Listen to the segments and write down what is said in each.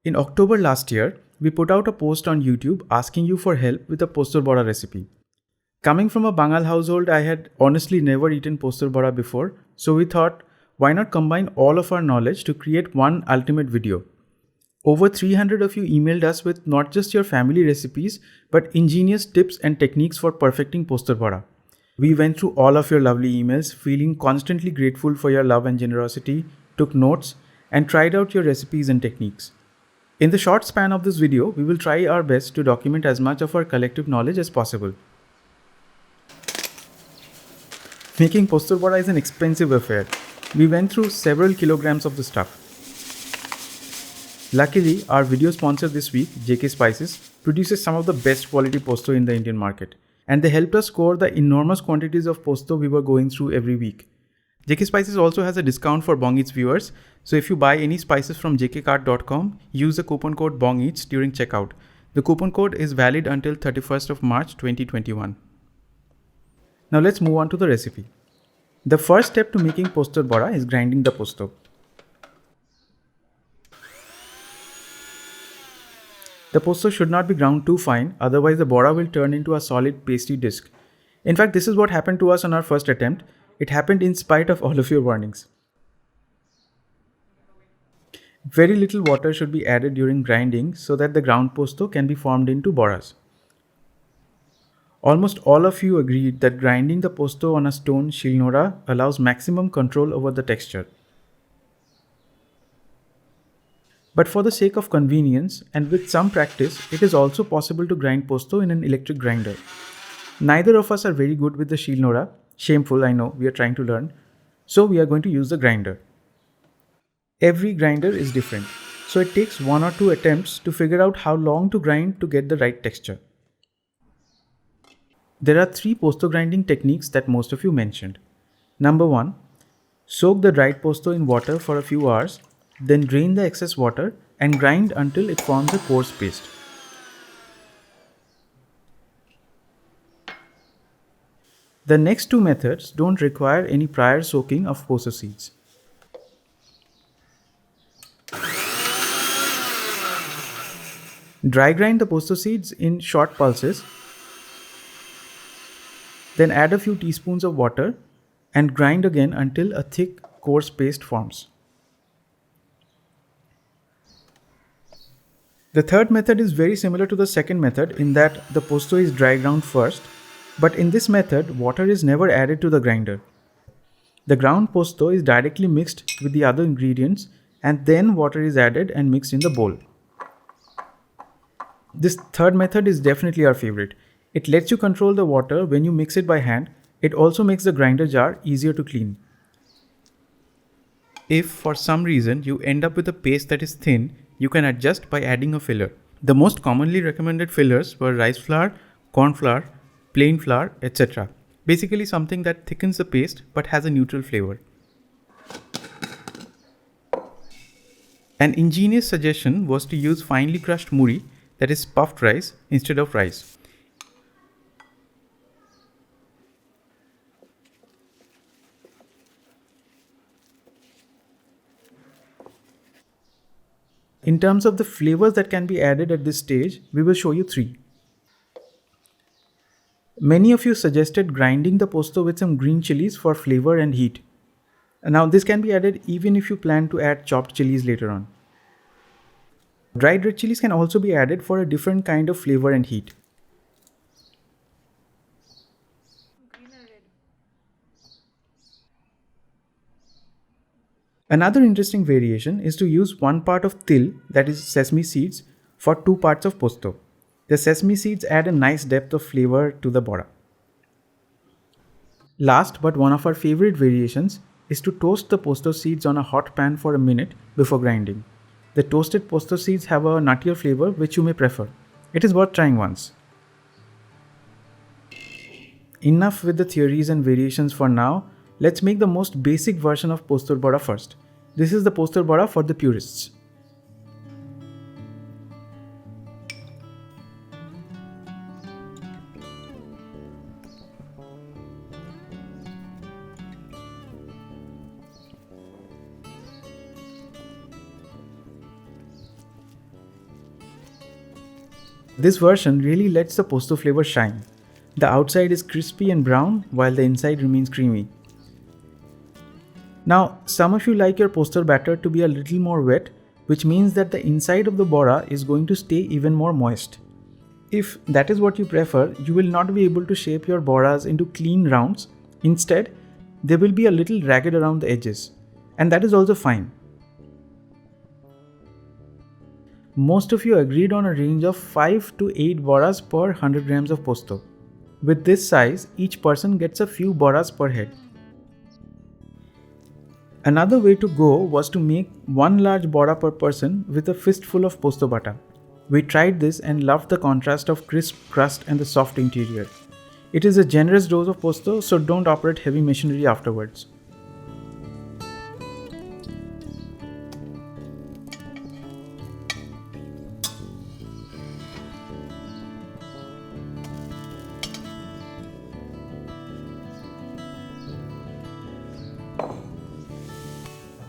In October last year, we put out a post on YouTube asking you for help with a postur bora recipe. Coming from a Bangal household, I had honestly never eaten postur bora before, so we thought, why not combine all of our knowledge to create one ultimate video? Over 300 of you emailed us with not just your family recipes, but ingenious tips and techniques for perfecting postur bora. We went through all of your lovely emails, feeling constantly grateful for your love and generosity, took notes, and tried out your recipes and techniques. In the short span of this video, we will try our best to document as much of our collective knowledge as possible. Making postur bora is an expensive affair. We went through several kilograms of the stuff. Luckily, our video sponsor this week, JK Spices, produces some of the best quality posto in the Indian market, and they helped us score the enormous quantities of posto we were going through every week. JK Spices also has a discount for Bong Eats viewers, so if you buy any spices from jkcart.com, use the coupon code BONGEATS during checkout. The coupon code is valid until 31st of March 2021. Now let's move on to the recipe. The first step to making postur bora is grinding the posto. The posto should not be ground too fine, otherwise the bora will turn into a solid pasty disc. In fact, this is what happened to us on our first attempt. It happened in spite of all of your warnings. Very little water should be added during grinding so that the ground posto can be formed into boras. Almost all of you agreed that grinding the posto on a stone shilnora allows maximum control over the texture. But for the sake of convenience and with some practice, it is also possible to grind posto in an electric grinder. Neither of us are very good with the shilnora. Shameful, I know, we are trying to learn. So we are going to use the grinder. Every grinder is different, so it takes 1 or 2 attempts to figure out how long to grind to get the right texture. There are 3 posto grinding techniques that most of you mentioned. Number 1, soak the dried posto in water for a few hours, then drain the excess water and grind until it forms a coarse paste. The next 2 methods don't require any prior soaking of posto seeds. Dry grind the posto seeds in short pulses, then add a few teaspoons of water and grind again until a thick, coarse paste forms. The third method is very similar to the second method in that the posto is dry ground first, but in this method, water is never added to the grinder. The ground posto is directly mixed with the other ingredients and then water is added and mixed in the bowl. This third method is definitely our favorite. It lets you control the water when you mix it by hand. It also makes the grinder jar easier to clean. If for some reason you end up with a paste that is thin, you can adjust by adding a filler. The most commonly recommended fillers were rice flour, corn flour, plain flour, etc. Basically something that thickens the paste but has a neutral flavor. An ingenious suggestion was to use finely crushed muri, that is puffed rice, instead of rice. In terms of the flavors that can be added at this stage, we will show you 3. Many of you suggested grinding the posto with some green chilies for flavor and heat. Now this can be added even if you plan to add chopped chilies later on. Dried red chilies can also be added for a different kind of flavor and heat. Another interesting variation is to use 1 part of til, that is sesame seeds, for 2 parts of posto. The sesame seeds add a nice depth of flavor to the bora. Last but one of our favorite variations is to toast the posto seeds on a hot pan for a minute before grinding. The toasted posto seeds have a nuttier flavor which you may prefer. It is worth trying once. Enough with the theories and variations for now. Let's make the most basic version of postur bora first. This is the postur bora for the purists. This version really lets the posto flavor shine. The outside is crispy and brown while the inside remains creamy. Now, some of you like your poster batter to be a little more wet, which means that the inside of the bora is going to stay even more moist. If that is what you prefer, you will not be able to shape your boras into clean rounds. Instead, they will be a little ragged around the edges, and that is also fine. Most of you agreed on a range of 5 to 8 boras per 100 grams of posto. With this size, each person gets a few boras per head. Another way to go was to make one large bora per person with a fistful of posto bata. We tried this and loved the contrast of crisp crust and the soft interior. It is a generous dose of posto, so don't operate heavy machinery afterwards.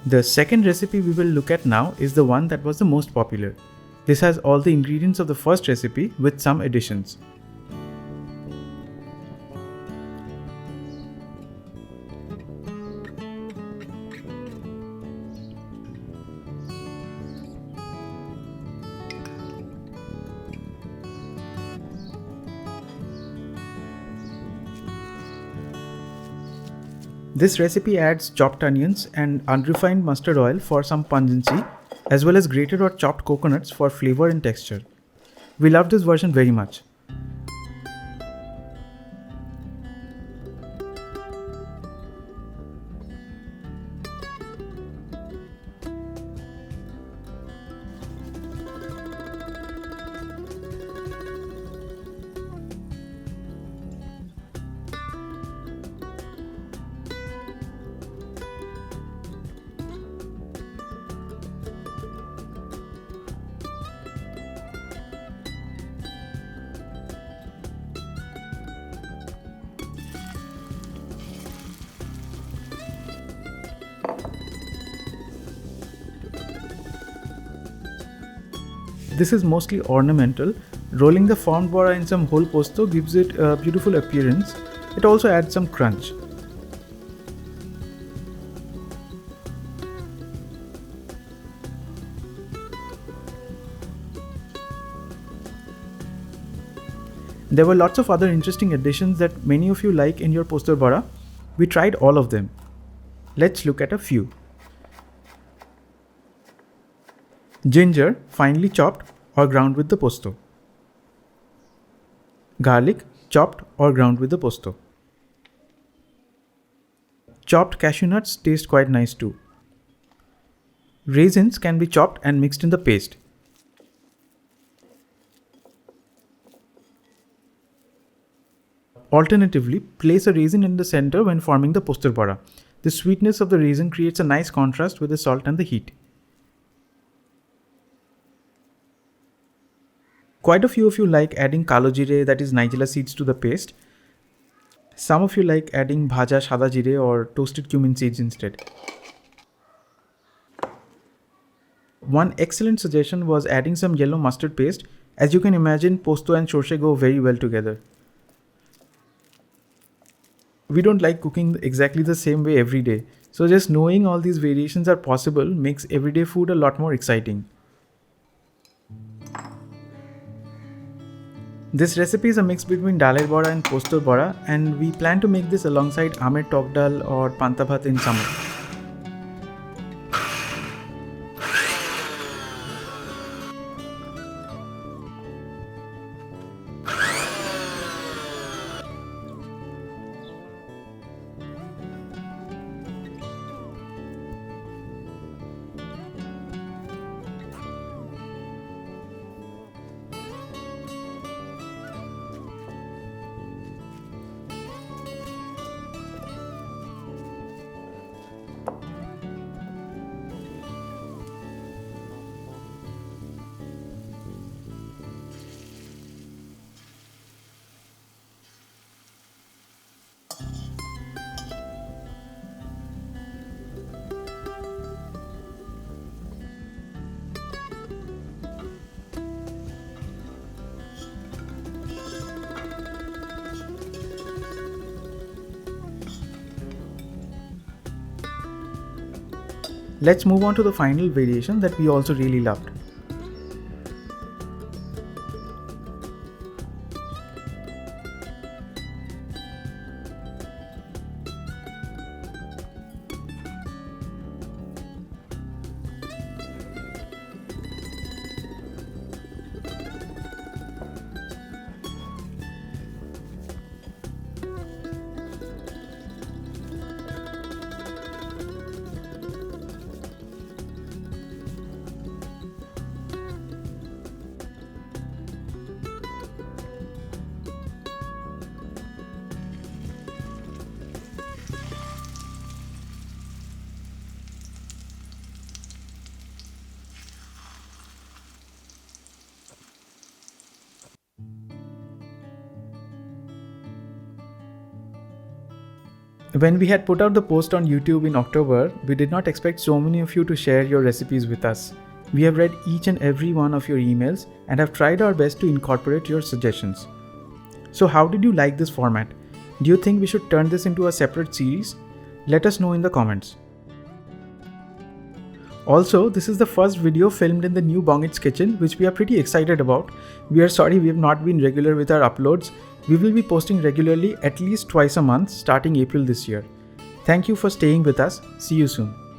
The second recipe we will look at now is the one that was the most popular. This has all the ingredients of the first recipe with some additions. This recipe adds chopped onions and unrefined mustard oil for some pungency, as well as grated or chopped coconuts for flavor and texture. We love this version very much. This is mostly ornamental. Rolling the formed bora in some whole posto gives it a beautiful appearance. It also adds some crunch. There were lots of other interesting additions that many of you like in your posto bora. We tried all of them. Let's look at a few. Ginger, finely chopped or ground with the posto. Garlic, chopped or ground with the posto. Chopped cashew nuts taste quite nice too. Raisins can be chopped and mixed in the paste. Alternatively, place a raisin in the center when forming the poster bora. The sweetness of the raisin creates a nice contrast with the salt and the heat. Quite a few of you like adding kalo jire, that is nigella seeds, to the paste. Some of you like adding bhaja shada jire or toasted cumin seeds instead. One excellent suggestion was adding some yellow mustard paste. As you can imagine, posto and shorshe go very well together. We don't like cooking exactly the same way every day, so just knowing all these variations are possible makes everyday food a lot more exciting. This recipe is a mix between daler bora and posto bora, and we plan to make this alongside amer tok dal or panta bhat in summer. Let's move on to the final variation that we also really loved. When we had put out the post on YouTube in October, we did not expect so many of you to share your recipes with us. We have read each and every one of your emails and have tried our best to incorporate your suggestions. So how did you like this format? Do you think we should turn this into a separate series? Let us know in the comments. Also, this is the first video filmed in the new Bongit's kitchen, which we are pretty excited about. We are sorry we have not been regular with our uploads. We will be posting regularly at least twice a month starting April this year. Thank you for staying with us. See you soon.